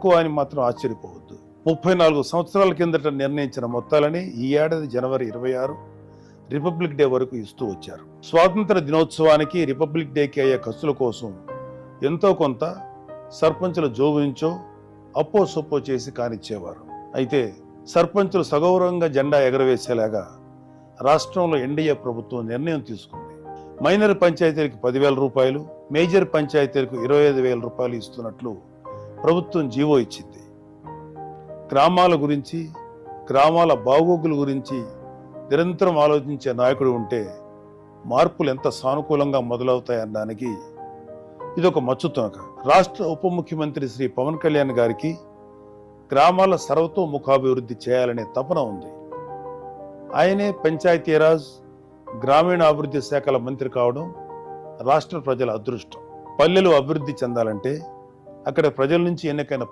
తక్కువ అని మాత్రం ఆశ్చర్యపోవద్దు. 34 సంవత్సరాల కిందట నిర్ణయించిన మొత్తాలని ఈ ఏడాది జనవరి 26 రిపబ్లిక్ డే వరకు ఇస్తూ వచ్చారు. స్వాతంత్ర దినోత్సవానికి రిపబ్లిక్ డేకి అయ్యే ఖర్చుల కోసం ఎంతో కొంత సర్పంచుల జోబు నుంచో అప్పో సొప్పో చేసి కానిచ్చేవారు. అయితే సర్పంచులు సగౌరవంగా జెండా ఎగరవేసేలాగా రాష్ట్రంలో ఎన్డీఏ ప్రభుత్వం నిర్ణయం తీసుకుంది. మైనర్ పంచాయతీలకు 10,000 రూపాయలు, మేజర్ పంచాయతీలకు 25,000 రూపాయలు ఇస్తున్నట్లు ప్రభుత్వం జీవో ఇచ్చింది. గ్రామాల గురించి, గ్రామాల బాగోగుల గురించి నిరంతరం ఆలోచించే నాయకుడు ఉంటే మార్పులు ఎంత సానుకూలంగా మొదలవుతాయనడానికి ఇదొక మచ్చుతునక. రాష్ట్ర ఉప ముఖ్యమంత్రి శ్రీ పవన్ కళ్యాణ్ గారికి గ్రామాల సర్వతోముఖాభివృద్ధి చేయాలనే తపన ఉంది. ఆయనే పంచాయతీరాజ్, గ్రామీణాభివృద్ధి శాఖల మంత్రి కావడం రాష్ట్ర ప్రజల అదృష్టం. పల్లెలు అభివృద్ధి చెందాలంటే అక్కడ ప్రజల నుంచి ఎన్నికైన